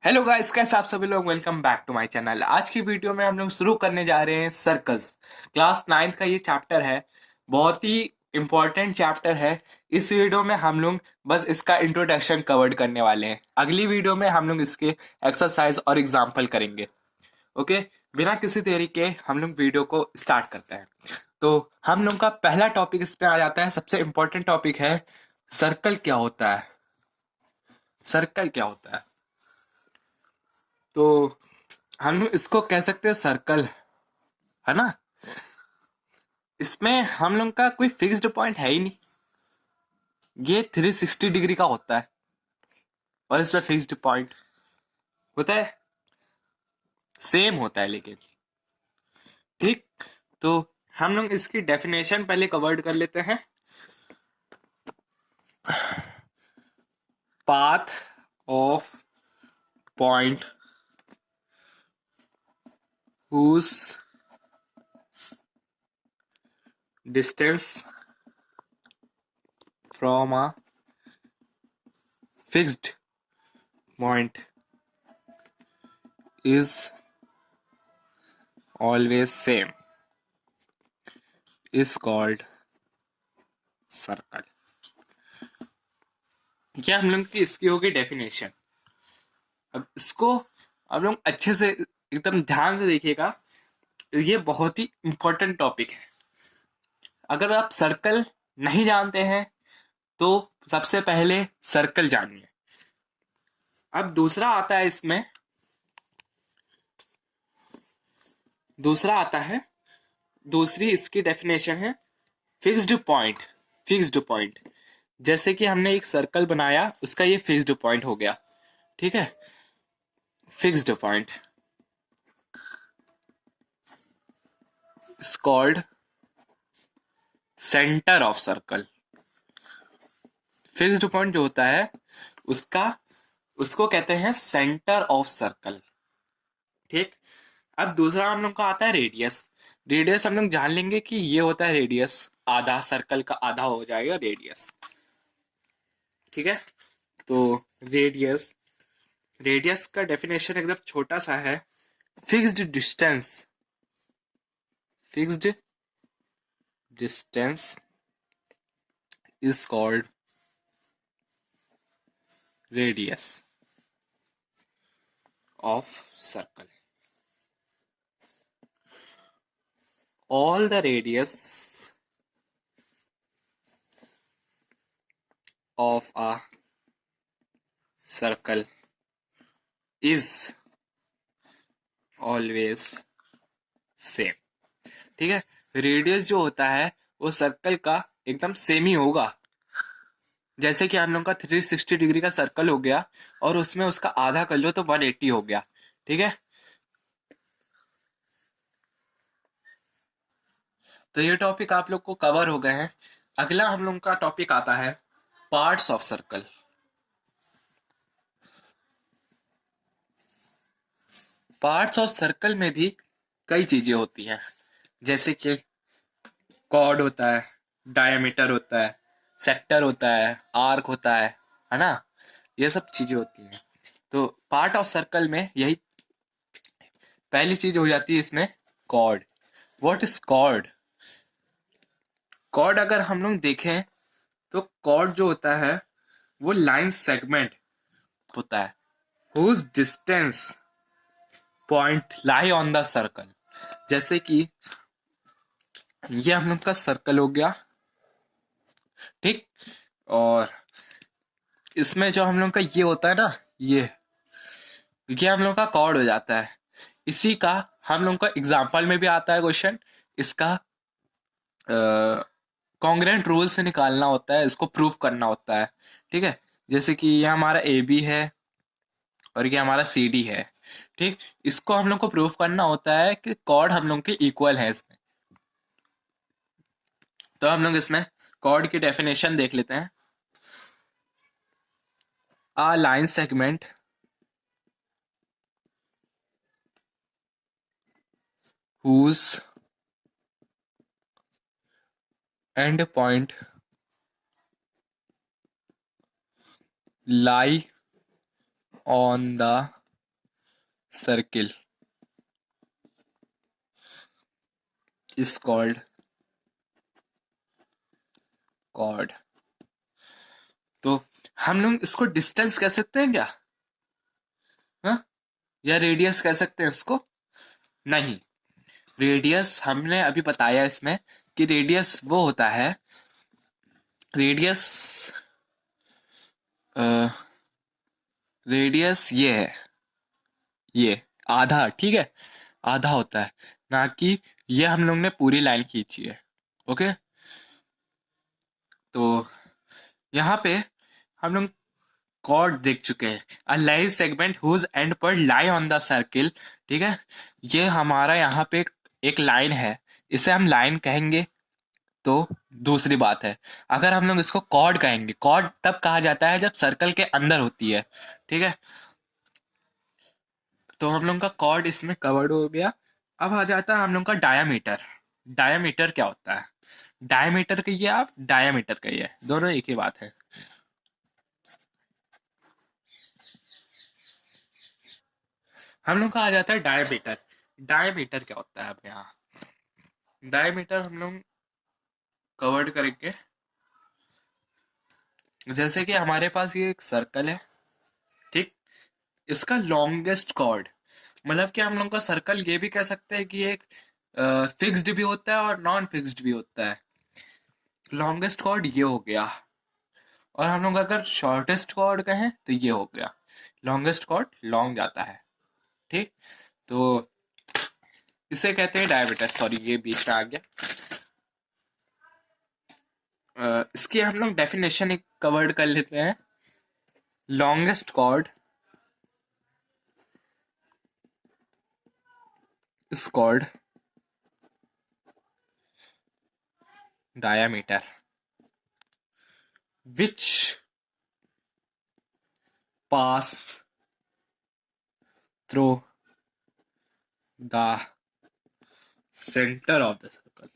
Hello guys, कैसे आप सभी लोग। Welcome back to my channel. आज की वीडियो में हम लोग शुरू करने जा रहे हैं सर्कल्स। क्लास 9th का ये चैप्टर है, बहुत ही इम्पोर्टेंट चैप्टर है। इस वीडियो में हम लोग बस इसका इंट्रोडक्शन कवर्ड करने वाले हैं। अगली वीडियो में हम लोग इसके एक्सरसाइज और एग्जाम्पल करेंगे। ओके, बिना किसी देरी के हम लोग वीडियो को स्टार्ट करते हैं। तो हम लोग का पहला टॉपिक इस पे आ जाता है। सबसे इम्पोर्टेंट टॉपिक है सर्कल क्या होता है। सर्कल क्या होता है, तो हम लोग इसको कह सकते हैं सर्कल, है ना। इसमें हम लोग का कोई फिक्स्ड पॉइंट है ही नहीं। ये 360 डिग्री का होता है और इसमें फिक्स्ड पॉइंट होता है, सेम होता है लेकिन। ठीक, तो हम लोग इसकी डेफिनेशन पहले कवर्ड कर लेते हैं। Path of point whose distance from a fixed point is always same is called circle। ये हम लोग की इसकी होगी डेफिनेशन। अब इसको आप लोग अच्छे से एकदम ध्यान से देखिएगा, ये बहुत ही इंपॉर्टेंट टॉपिक है। अगर आप सर्कल नहीं जानते हैं तो सबसे पहले सर्कल जानिए। अब दूसरा आता है इसमें, दूसरा आता है, दूसरी इसकी डेफिनेशन है फिक्स्ड पॉइंट। फिक्स्ड पॉइंट, जैसे कि हमने एक सर्कल बनाया, उसका ये फिक्स्ड पॉइंट हो गया। ठीक है, fixed point is called centre of circle. Fixed point जो होता है उसका, उसको कहते हैं सेंटर ऑफ सर्कल। ठीक, अब दूसरा हम लोग का आता है रेडियस। रेडियस हम लोग जान लेंगे कि ये होता है रेडियस, आधा सर्कल का आधा हो जाएगा रेडियस। ठीक है, तो रेडियस, रेडियस का डेफिनेशन एकदम छोटा सा है। Fixed distance, fixed distance is called radius of circle. All the radius of a circle is always same। ठीक है, रेडियस जो होता है वो सर्कल का एकदम सेम ही होगा। जैसे कि हम लोग का 360 डिग्री का सर्कल हो गया और उसमें उसका आधा कर लो तो 180 हो गया। ठीक है, तो ये टॉपिक आप लोग को कवर हो गए हैं। अगला हम लोग का टॉपिक आता है parts of circle. Parts of circle में भी कई चीजें होती हैं, जैसे कि कॉर्ड होता है, डायमीटर होता है, सेक्टर होता है, आर्क होता है ना। ये सब चीजें होती हैं। तो पार्ट ऑफ सर्कल में यही पहली चीज हो जाती है इसमें, chord. What is chord? Chord अगर हम लोग देखें तो कॉर्ड जो होता है वो लाइन सेगमेंट होता है whose distance point lie on the circle. जैसे कि ये हम लोग का सर्कल हो गया, ठीक, और इसमें जो हम लोग का ये होता है ना, ये हम लोग का कॉर्ड हो जाता है। इसी का हम लोग का एग्जाम्पल में भी आता है क्वेश्चन। इसका कॉन्ग्रेंट रूल से निकालना होता है, इसको प्रूफ करना होता है। ठीक है, जैसे कि ये हमारा ए बी है और ये हमारा सी डी है। ठीक, इसको हम लोग को प्रूफ करना होता है कि कॉर्ड हम लोग के इक्वल है इसमें। तो हम लोग इसमें कॉर्ड की डेफिनेशन देख लेते हैं। A line segment whose end point lie on the circle is called chord. तो हम लोग इसको डिस्टेंस कह सकते हैं क्या? हाँ, या रेडियस कह सकते हैं इसको? नहीं, रेडियस हमने अभी बताया इसमें कि रेडियस वो होता है, रेडियस रेडियस ये है, ये आधा, ठीक है, आधा होता है, ना कि ये हम लोग ने पूरी लाइन खींची है। ओके, तो यहाँ पे हम लोग कॉर्ड देख चुके हैं, a line segment whose end पर लाई ऑन द सर्किल। ठीक है, ये हमारा यहाँ पे एक लाइन है, इसे हम लाइन कहेंगे। तो दूसरी बात है, अगर हम लोग इसको कॉर्ड कहेंगे, कॉर्ड तब कहा जाता है जब सर्कल के अंदर होती है। ठीक है, तो हम लोग का कॉर्ड इसमें कवर्ड हो गया। अब आ जाता है हम लोग का डायामीटर। डायामीटर क्या होता है? डायमीटर कहिए आप, डायामीटर कहिए, दोनों एक ही बात है। हम लोग का आ जाता है डायमीटर। डायमीटर क्या होता है? अब यहाँ डायमीटर हम लोग कवर्ड करेंगे। जैसे कि हमारे पास ये एक सर्कल है, ठीक, इसका लॉन्गेस्ट कॉर्ड, मतलब कि हम लोग का सर्कल ये भी कह सकते हैं कि एक फिक्स्ड भी होता है और नॉन फिक्स्ड भी होता है। लॉन्गेस्ट कॉर्ड ये हो गया, और हम लोग अगर शॉर्टेस्ट कॉर्ड कहें तो ये हो गया। लॉन्गेस्ट कॉर्ड लॉन्ग जाता है, ठीक। तो इसे कहते हैं डायमीटर। सॉरी, ये बीच में आ गया। इसकी हम लोग डेफिनेशन एक कवर्ड कर लेते हैं। Longest chord is called diameter which pass through the center of the circle।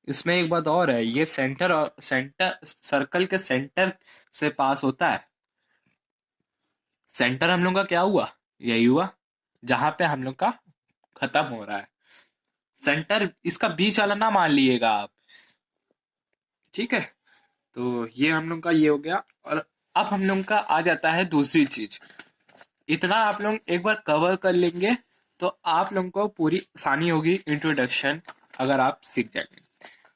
इसमें एक बात और है, ये सेंटर और सेंटर, सर्कल के सेंटर से पास होता है। सेंटर हम लोग का क्या हुआ? यही हुआ जहां पे हम लोग का खत्म हो रहा है। सेंटर इसका बीच वाला ना मान लीजिएगा आप, ठीक है। तो ये हम लोग का ये हो गया। और अब हम लोग का आ जाता है दूसरी चीज। इतना आप लोग एक बार कवर कर लेंगे तो आप लोगों को पूरी आसानी होगी इंट्रोडक्शन, अगर आप सीख जाएंगे,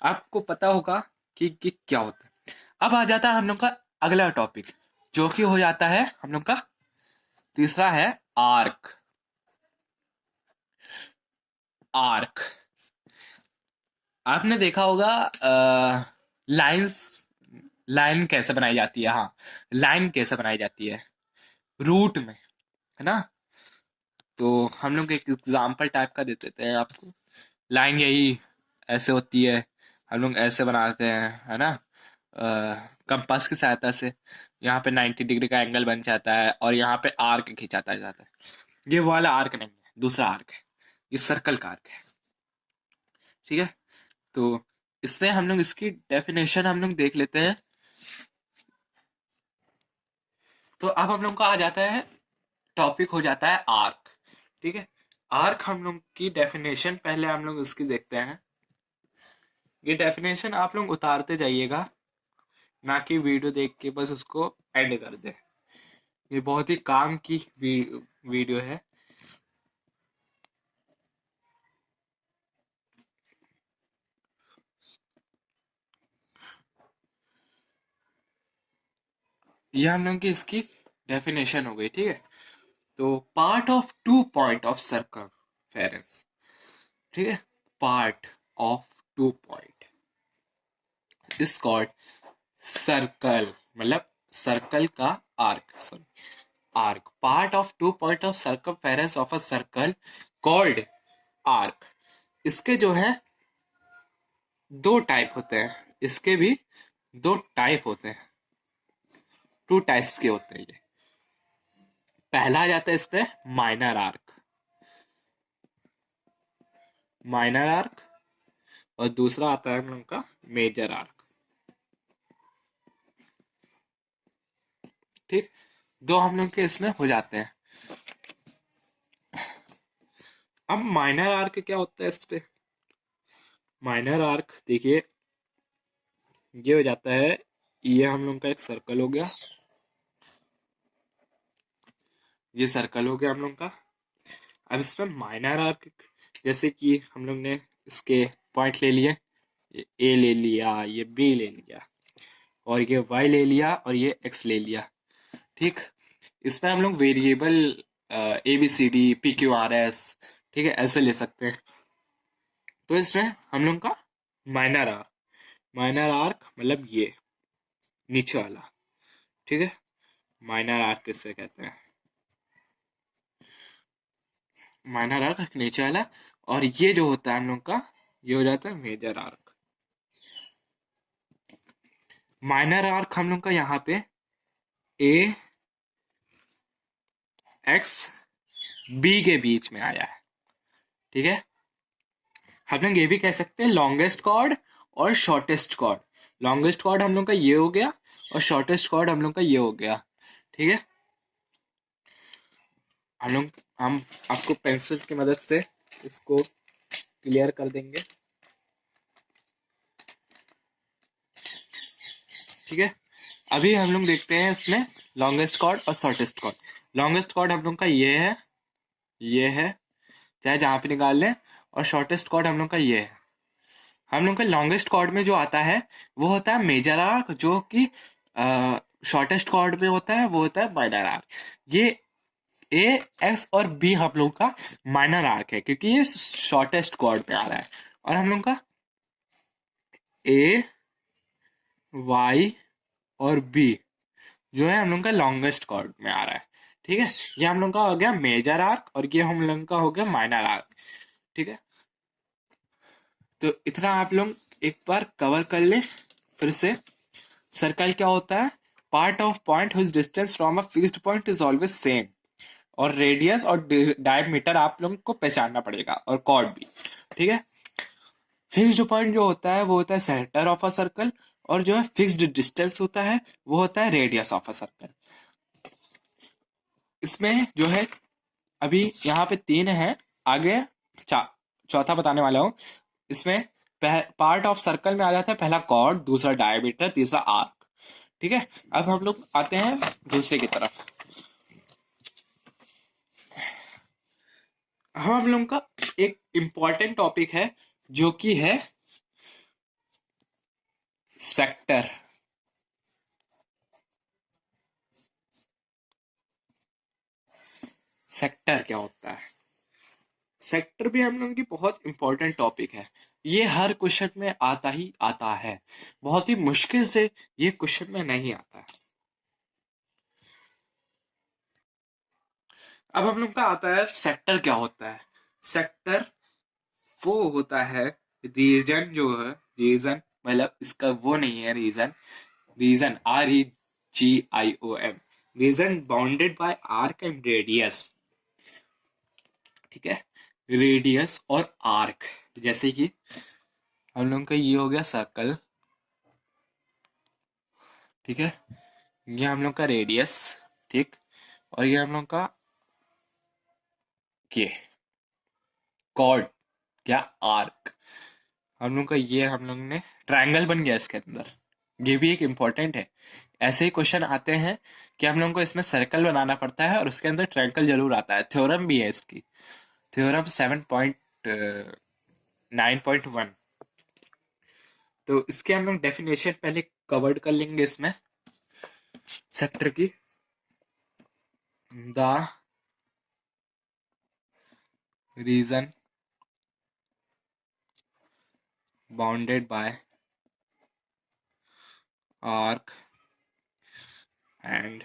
आपको पता होगा कि क्या होता है। अब आ जाता है हम लोग का अगला टॉपिक, जो कि हो जाता है हम लोग का तीसरा है आर्क। आर्क आपने देखा होगा, लाइंस, लाइन कैसे बनाई जाती है? हाँ, लाइन कैसे बनाई जाती है? रूट में, है ना। तो हम लोग एक एग्जाम्पल टाइप का दे देते हैं आपको। लाइन यही ऐसे होती है, हम लोग ऐसे बनाते हैं, है ना, कंपास की सहायता से। यहाँ पे 90 डिग्री का एंगल बन जाता है और यहाँ पे आर्क खींचाता जाता है। ये वो वाला आर्क नहीं है, दूसरा आर्क है, ये सर्कल का आर्क है, ठीक है। तो इसमें हम लोग इसकी डेफिनेशन हम लोग देख लेते हैं। तो अब हम लोग का आ जाता है, टॉपिक हो जाता है आर्क, ठीक है। आर्क हम लोग की डेफिनेशन पहले हम लोग इसकी देखते हैं। ये डेफिनेशन आप लोग उतारते जाइएगा, ना कि वीडियो देख के बस उसको एंड कर दे। ये बहुत ही काम की वीडियो है। ये हम लोग की इसकी डेफिनेशन हो गई, ठीक है। तो part of two point of circumference, ठीक है, part of two point is called circle, मतलब सर्कल का arc, sorry, arc. Part of two point of circumference of a circle called arc. इसके जो है दो टाइप होते हैं, इसके भी दो टाइप होते हैं, टू टाइप्स के होते हैं ये। पहला आ जाता है इस पे माइनर आर्क, माइनर आर्क, और दूसरा आता है हम लोग का मेजर आर्क, ठीक। दो हम लोग के इसमें हो जाते हैं। अब माइनर आर्क क्या होता है इस पे? माइनर आर्क देखिए, ये हो जाता है, ये हम लोग का एक सर्कल हो गया, ये सर्कल हो गया हम लोग का। अब इसमें माइनर आर्क, जैसे कि हम लोग ने इसके पॉइंट ले लिए, ये ए ले लिया, ये बी ले लिया, और ये वाई ले लिया, और ये एक्स ले लिया। ठीक, इसमें हम लोग variable A B C D P Q R S, ठीक है, ऐसे ले सकते हैं। तो इसमें हम लोग का माइनर आर्क, माइनर आर्क मतलब ये नीचे वाला, ठीक है, माइनर आर्क किससे कहते हैं? माइनर आर्क नीचे वाला। और ये जो होता है हम लोग का, ये हो जाता है मेजर आर्क। माइनर आर्क हम लोग का यहाँ पे ए एक्स बी के बीच में आया है, ठीक है। हम लोग ये भी कह सकते हैं लॉन्गेस्ट कॉर्ड और शॉर्टेस्ट कॉर्ड। लॉन्गेस्ट कॉर्ड हम लोग का ये हो गया, और शॉर्टेस्ट कॉर्ड हम लोग का ये हो गया, ठीक है। हम आपको पेंसिल की मदद से इसको क्लियर कर देंगे, ठीक है। अभी हम लोग देखते हैं इसमें लॉन्गेस्ट कॉर्ड और शॉर्टेस्ट कॉर्ड। लॉन्गेस्ट कॉर्ड हम लोग का ये है, चाहे जहां पे निकाल लें, और शॉर्टेस्ट कॉर्ड हम लोग का ये है। हम लोग का लॉन्गेस्ट कॉर्ड में जो आता है वो होता है मेजर आर्क, जो कि शॉर्टेस्ट कॉर्ड में होता है वो होता है माइनर आर्क। ये ए एक्स और बी हम लोग का माइनर आर्क है, क्योंकि ये शॉर्टेस्ट कॉर्ड पे आ रहा है। और हम लोग का ए वाई और बी जो है हम लोग का लॉन्गेस्ट कॉर्ड में आ रहा है, ठीक है। ये हम लोग का हो गया मेजर आर्क, और ये हम लोग का हो गया माइनर आर्क, ठीक है। तो इतना आप लोग एक बार कवर कर ले फिर से। सर्कल क्या होता है? Part of point whose distance from a fixed point is always same. और रेडियस और डायमीटर आप लोगों को पहचानना पड़ेगा, और कॉर्ड भी, ठीक है। फिक्स्ड पॉइंट जो होता है वो होता है सेंटर ऑफ अ सर्कल, और जो है फिक्स्ड डिस्टेंस होता है वो होता है रेडियस ऑफ अ सर्कल। इसमें जो है अभी यहाँ पे तीन है, आगे चौथा बताने वाला हूँ। इसमें पार्ट ऑफ सर्कल में आ जाता है पहला कॉर्ड, दूसरा डायमीटर, तीसरा आर्क, ठीक है। अब हम लोग आते हैं दूसरे की तरफ। हम लोग का एक इम्पॉर्टेंट टॉपिक है जो कि है सेक्टर। सेक्टर क्या होता है? सेक्टर भी हम लोगों की बहुत इंपॉर्टेंट टॉपिक है। ये हर क्वेश्चन में आता ही आता है, बहुत ही मुश्किल से ये क्वेश्चन में नहीं आता है। अब हम लोग का आता है सेक्टर क्या होता है। सेक्टर वो होता है रीजन, जो है रीजन मतलब इसका वो नहीं है region, region REGION, region bounded by arc and radius, ठीक है। रेडियस और आर्क, जैसे कि हम लोग का ये हो गया सर्कल, ठीक है, ये हम लोग का रेडियस, ठीक, और ये हम लोग का के कॉर्ड, क्या आर्क। हम लोग का ये हम लोग ने ट्रायंगल बन गया इसके अंदर। ये भी एक इम्पोर्टेंट है। ऐसे ही क्वेश्चन आते हैं कि हम लोग को इसमें सर्कल बनाना पड़ता है और उसके अंदर ट्रायंगल जरूर आता है। थ्योरम भी है इसकी, थ्योरम 7.9.1। तो इसके हम लोग डेफिनेशन पहले कवर्ड कर लेंगे इसमें सेक्टर की। The reason bounded by arc and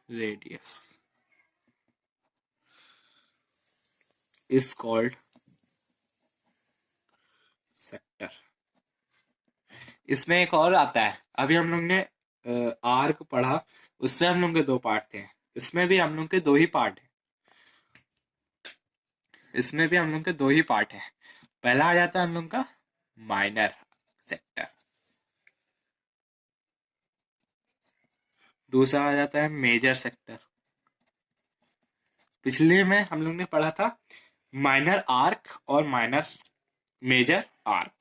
radius is called sector. इसमें एक और आता है, अभी हम लोग ने आर्क पढ़ा, उसमें हम लोग के दो पार्ट थे, इसमें भी हम लोग के दो ही पार्ट है। इसमें भी हम लोग के दो ही पार्ट है। पहला आ जाता है हम लोग का माइनर सेक्टर, दूसरा आ जाता है मेजर सेक्टर। पिछले में हम लोग ने पढ़ा था माइनर आर्क और माइनर मेजर आर्क।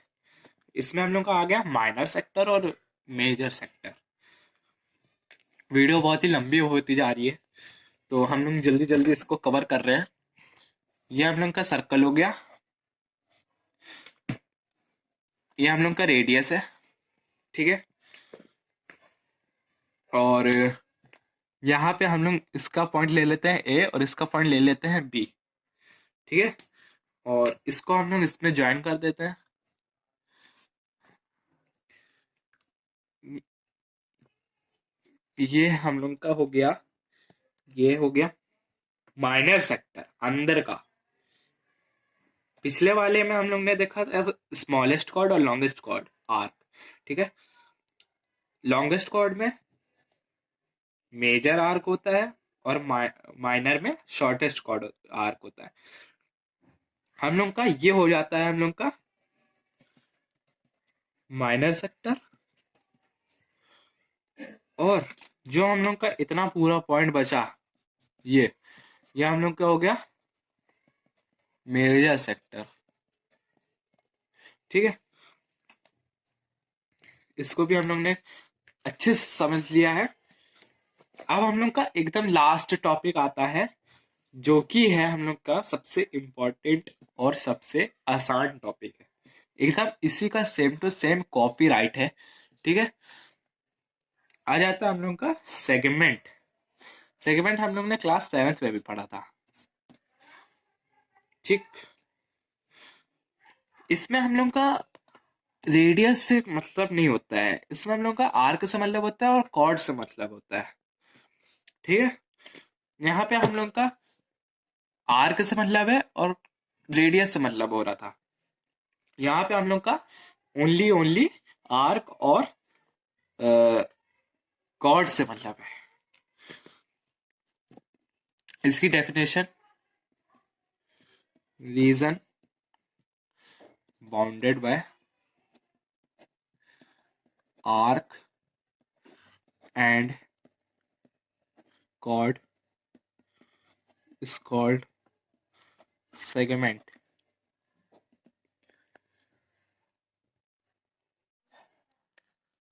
इसमें हम लोग का आ गया माइनर सेक्टर और मेजर सेक्टर। वीडियो बहुत ही लंबी होती जा रही है, तो हम लोग जल्दी जल्दी इसको कवर कर रहे हैं। ये हम लोग का सर्कल हो गया, ये हम लोग का रेडियस है, ठीक है। और यहाँ पे हम लोग इसका पॉइंट ले लेते हैं ए और इसका पॉइंट ले लेते हैं बी, ठीक है। और इसको हम लोग इसमें ज्वाइन कर देते हैं। ये हम लोग का हो गया, ये हो गया माइनर सेक्टर अंदर का। पिछले वाले में हम लोग ने देखा था स्मॉलेस्ट कॉर्ड और लॉन्गेस्ट कॉर्ड आर्क, ठीक है। लॉन्गेस्ट कॉर्ड में मेजर आर्क होता है और माइनर में शॉर्टेस्ट कॉर्ड आर्क होता है। हम लोग का ये हो जाता है हम लोग का माइनर सेक्टर। और जो हम लोग का इतना पूरा पॉइंट बचा, ये हम लोग का हो गया मेजर सेक्टर, ठीक है। इसको भी हम लोग ने अच्छे से समझ लिया है। अब हम लोग का एकदम लास्ट टॉपिक आता है, जो कि है हम लोग का सबसे इम्पोर्टेंट और सबसे आसान टॉपिक है। एकदम इसी का सेम टू सेम कॉपीराइट है, ठीक है। आ जाता है हम लोग का सेगमेंट। सेगमेंट हम लोग ने क्लास 7th में भी पढ़ा था, ठीक। इसमें हम लोग का रेडियस से मतलब नहीं होता है, इसमें हम लोग का आर्क से मतलब होता है और कॉर्ड से मतलब होता है, ठीक है। यहाँ पे हम लोग का आर्क से मतलब है और रेडियस से मतलब हो रहा था। यहाँ पे हम लोग का ओनली आर्क और कॉर्ड से मतलब है। इसकी definition, reason bounded by arc and chord is called segment.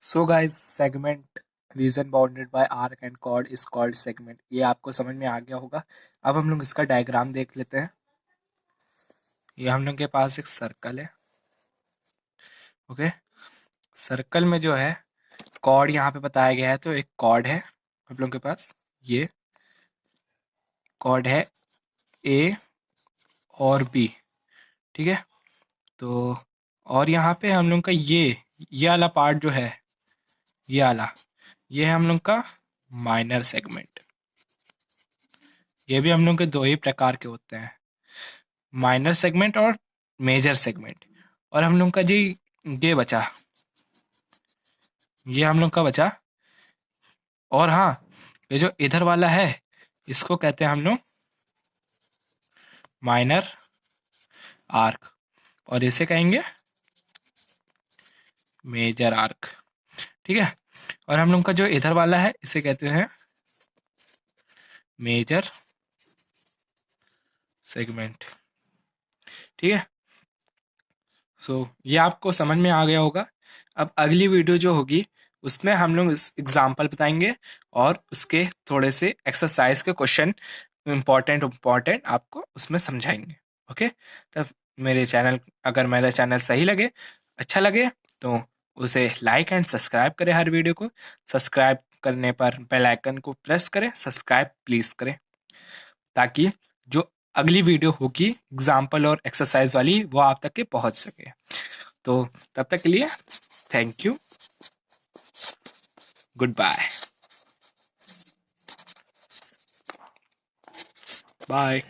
So guys, segment reason bounded by arc and chord is called segment। ये आपको समझ में आ गया होगा। अब हम लोग इसका डायग्राम देख लेते हैं। ये हम लोग के पास एक सर्कल है, ओके। सर्कल में जो है कॉर्ड यहाँ पे बताया गया है, तो एक कॉर्ड है आप लोग के पास, ये कॉर्ड है ए और बी, ठीक है। तो और यहाँ पे हम लोग का ये वाला पार्ट जो है, ये वाला, ये है हम लोग का माइनर सेगमेंट। ये भी हम लोग के दो ही प्रकार के होते हैं, माइनर सेगमेंट और मेजर सेगमेंट। और हम लोग का जी ये बचा, ये हम लोग का बचा। और हाँ, ये जो इधर वाला है इसको कहते हैं हम लोग माइनर आर्क, और इसे कहेंगे मेजर आर्क, ठीक है। और हम लोग का जो इधर वाला है इसे कहते हैं मेजर सेगमेंट, ठीक है। सो ये आपको समझ में आ गया होगा। अब अगली वीडियो जो होगी उसमें हम लोग इस एग्जाम्पल बताएंगे और उसके थोड़े से एक्सरसाइज के क्वेश्चन इम्पोर्टेंट आपको उसमें समझाएंगे, ओके। तब मेरा चैनल सही लगे, अच्छा लगे, तो उसे लाइक एंड सब्सक्राइब करें। हर वीडियो को सब्सक्राइब करने पर बेल आइकन को प्रेस करें, सब्सक्राइब प्लीज़ करें, ताकि जो अगली वीडियो होगी एग्जाम्पल और एक्सरसाइज वाली वो आप तक के पहुंच सके। तो तब तक के लिए thank you, good bye, bye.